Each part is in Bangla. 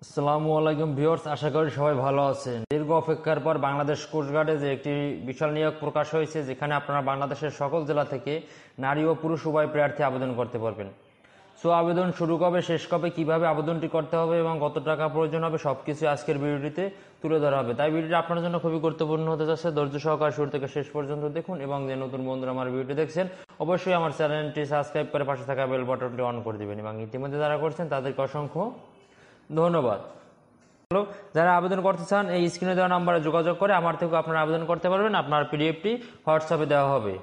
আসসালামু আলাইকুম ভিউয়ার্স, আশা করি সবাই ভালো আছেন। দীর্ঘ অপেক্ষার পর বাংলাদেশ কোস্টগার্ডে যে একটি বিশাল নিয়োগ প্রকাশ হয়েছে, যেখানে আপনারা বাংলাদেশের সকল জেলা থেকে নারী ও পুরুষ উভয় প্রার্থী আবেদন করতে পারবেন। সো আবেদন শুরু কবে, শেষ কবে, কিভাবে আবেদনটি করতে হবে এবং কত টাকা প্রয়োজন হবে, সবকিছু আজকের ভিডিওটিতে তুলে ধরা হবে। তাই ভিডিওটি আপনার জন্য খুবই গুরুত্বপূর্ণ হতে যাচ্ছে। ধৈর্য সহকারে শুরু থেকে শেষ পর্যন্ত দেখুন এবং যে নতুন বন্ধুরা আমার ভিডিওটি দেখছেন অবশ্যই আমার চ্যানেলটি সাবস্ক্রাইব করে পাশে থাকা বেল বাটনটি অন করে দিবেন এবং ইতিমধ্যে যারা করছেন তাদেরকে অসংখ্য ধন্যবাদ। যারা আবেদন করতে চান এই স্ক্রিনে দেওয়া নাম্বারে যোগাযোগ করে আমার থেকে আপনারা আবেদন করতে পারবেন। আপনার পিডিএফটি হোয়াটসঅ্যাপে দেওয়া হবে।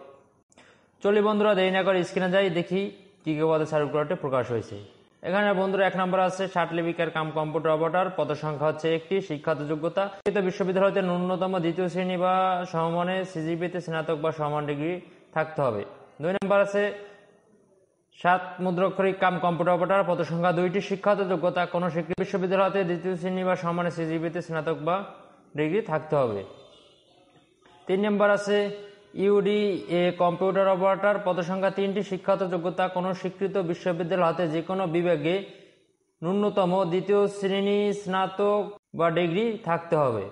চলি বন্ধুরা, দেরি না করে স্ক্রিনে যাই, দেখি কি কি পদে সার্কুলারটি প্রকাশ হয়েছে। এখানে বন্ধুরা এক নম্বর আছে লিপিকার কাম কম্পিউটার অপারেটর, পদ সংখ্যা হচ্ছে একটি। শিক্ষাগত যোগ্যতা বিশ্ববিদ্যালয় হতে ন্যূনতম দ্বিতীয় শ্রেণী বা সমমানে সিজিপিতে স্নাতক বা সমান ডিগ্রি থাকতে হবে। 2 নম্বর আছে মুদ্রাক্ষরিক কাম কম্পিউটার অপারেটর, পদ সংখ্যা 2টি। শিক্ষাগত যোগ্যতা কোনো স্বীকৃত বিশ্ববিদ্যালয় হতে দ্বিতীয় শ্রেণী বা সমানে সিজিপিতে স্নাতক বা ডিগ্রি থাকতে হবে। 3 নম্বর আছে ইউডিএ কম্পিউটার অপারেটর, পদ সংখ্যা 3টি। শিক্ষাগত যোগ্যতা কোনো স্বীকৃত বিশ্ববিদ্যালয় হতে যে কোনো বিভাগে ন্যূনতম দ্বিতীয় শ্রেণী স্নাতক বা ডিগ্রি থাকতে হবে।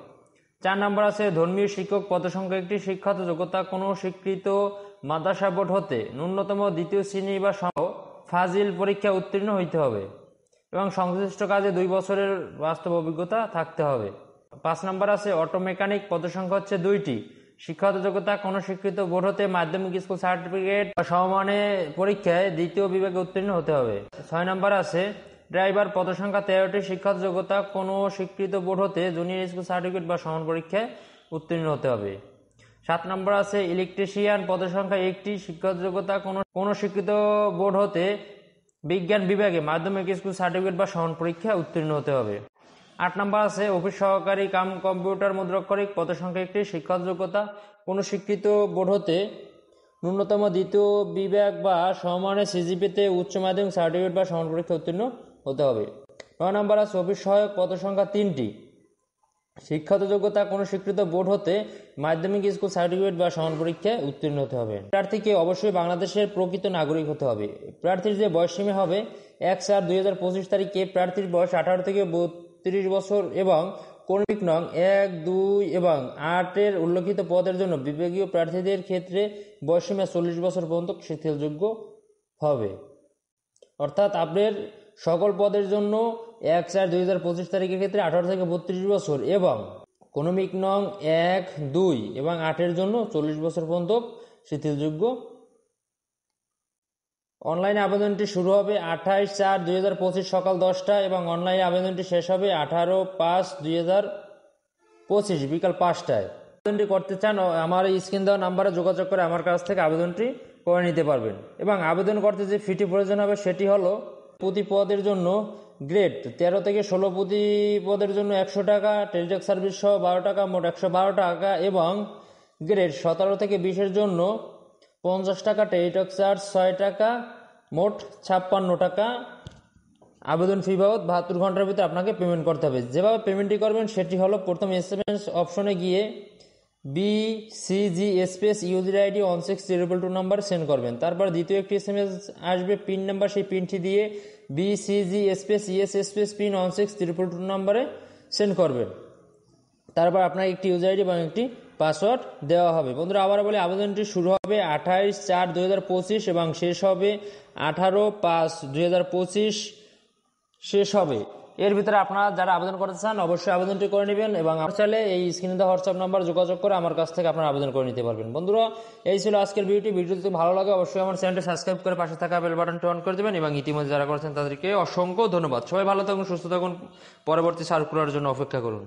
4 নম্বর আছে ধর্মীয় শিক্ষক, পদ সংখ্যা 1টি। শিক্ষাগত যোগ্যতা কোনো স্বীকৃত মাদ্রাসা বোর্ড হতে ন্যূনতম দ্বিতীয় শ্রেণী বা ফাজিল পরীক্ষা উত্তীর্ণ হইতে হবে এবং সংশ্লিষ্ট কাজে 2 বছরের বাস্তব অভিজ্ঞতা থাকতে হবে। 5 নম্বর আছে অটো মেকানিক, পদ সংখ্যা হচ্ছে 2টি। শিক্ষাগত যোগ্যতা কোনো স্বীকৃত বোর্ড হতে মাধ্যমিক স্কুল সার্টিফিকেট বা সমমানে পরীক্ষায় দ্বিতীয় বিভাগে উত্তীর্ণ হতে হবে। 6 নম্বর আছে ড্রাইভার, পদ সংখ্যা 13টি। শিক্ষাগত যোগ্যতা কোনো স্বীকৃত বোর্ড হতে জুনিয়র স্কুল সার্টিফিকেট বা সমান পরীক্ষায় উত্তীর্ণ হতে হবে। 7 নম্বর আছে ইলেকট্রিশিয়ান, পদ সংখ্যা 1টি। শিক্ষাগত যোগ্যতা কোনো স্বীকৃত বোর্ড হতে বিজ্ঞান বিভাগে মাধ্যমিক স্কুল সার্টিফিকেট বা সমান পরীক্ষা উত্তীর্ণ হতে হবে। 8 নম্বর আছে অফিস সহকারী কাম কম্পিউটার মুদ্রাক্ষরিক, পদ সংখ্যা 1টি। শিক্ষাগত যোগ্যতা কোনো স্বীকৃত বোর্ড হতে ন্যূনতম দ্বিতীয় বিভাগ বা সমানে সিজিপিতে উচ্চ মাধ্যমিক সার্টিফিকেট বা সমান পরীক্ষা উত্তীর্ণ হতে হবে। 9 নম্বর আছে অফিস সহায়ক, পদ সংখ্যা 3টি। শিক্ষাগত যোগ্যতা কোনো স্বীকৃত বোর্ড হতে মাধ্যমিক স্কুল সার্টিফিকেট বা সমান পরীক্ষায় উত্তীর্ণ হতে হবে। প্রার্থীকে অবশ্যই বাংলাদেশের প্রকৃত নাগরিক হতে হবে। প্রার্থীর যে বয়সসীমা হবে 1/4/2025 তারিখে প্রার্থীর বয়স 18 থেকে 32 বছর এবং কর্মীক নং 1, 2 এবং 8 এর উল্লেখিত পদের জন্য বিভাগীয় প্রার্থীদের ক্ষেত্রে বয়সসীমা 40 বছর পর্যন্ত শিথিলযোগ্য হবে। অর্থাৎ আপনার সকল পদের জন্য 1/4/2025 তারিখের ক্ষেত্রে 18 থেকে 32 বছর এবং ক্রমিক নং 1, 2 এবং 8 এর জন্য 40 বছর পর্যন্ত শিথিলযোগ্য। অনলাইনে আবেদনটি শুরু হবে 28/4/2025 সকাল 10টা এবং অনলাইনে আবেদনটি শেষ হবে 18/5/2025 বিকাল 5টায়। আবেদনটি করতে চান আমার এই স্ক্রিন দেওয়া নাম্বারে যোগাযোগ করে আমার কাছ থেকে আবেদনটি করে নিতে পারবেন। এবং আবেদন করতে যে ফিটি প্রয়োজন হবে সেটি হলো প্রতি পদের জন্য গ্রেড 13 থেকে 16 প্রতি পদের জন্য 100 টাকা, টেলিটক সার্ভিস সহ 12 টাকা, মোট 112 টাকা এবং গ্রেড 17 থেকে 20-এর জন্য 50 টাকা, টেলিটক চার্জ 6 টাকা, মোট 56 টাকা। আবেদন ফি বাবদ 72 ঘন্টার ভিতরে আপনাকে পেমেন্ট করতে হবে। যেভাবে পেমেন্টটি করবেন সেটি হলো প্রথম SMS অপশনে গিয়ে BCG space user ID 16022 number send করবেন। তারপর দ্বিতীয় একটি SMS আসবে পিন নাম্বার, সেই পিনটি দিয়ে BCG space ES space pin 16022 নাম্বারে সেন্ড করবেন। তারপর আপনার একটি ইউজার আইডি এবং একটি পাসওয়ার্ড দেওয়া হবে। বন্ধুরা আবার বলি, আবেদনটি শুরু হবে 28/4/2025 এবং শেষ হবে 18/5/2025 শেষ হবে। এর ভিতরে আপনারা যারা আবেদন করতে চান অবশ্যই আবেদনটি করে নেবেন এবং চাইলে এই স্ক্রিনে দেওয়া হোয়াটসঅ্যাপ নাম্বার যোগাযোগ করে আমার কাছ থেকে আপনারা আবেদন করে নিতে পারবেন। বন্ধুরা এই ছিল আজকের ভিডিওটি যদি ভালো লাগে অবশ্যই আমার চ্যানেলটি সাবস্ক্রাইব করে পাশে থাকা বেল বাটনটি অন করে দেবেন এবং ইতিমধ্যে যারা করেছেন তাদেরকে অসংখ্য ধন্যবাদ। সবাই ভালো থাকুন, সুস্থ থাকুন, পরবর্তী সার্কুলারের জন্য অপেক্ষা করুন।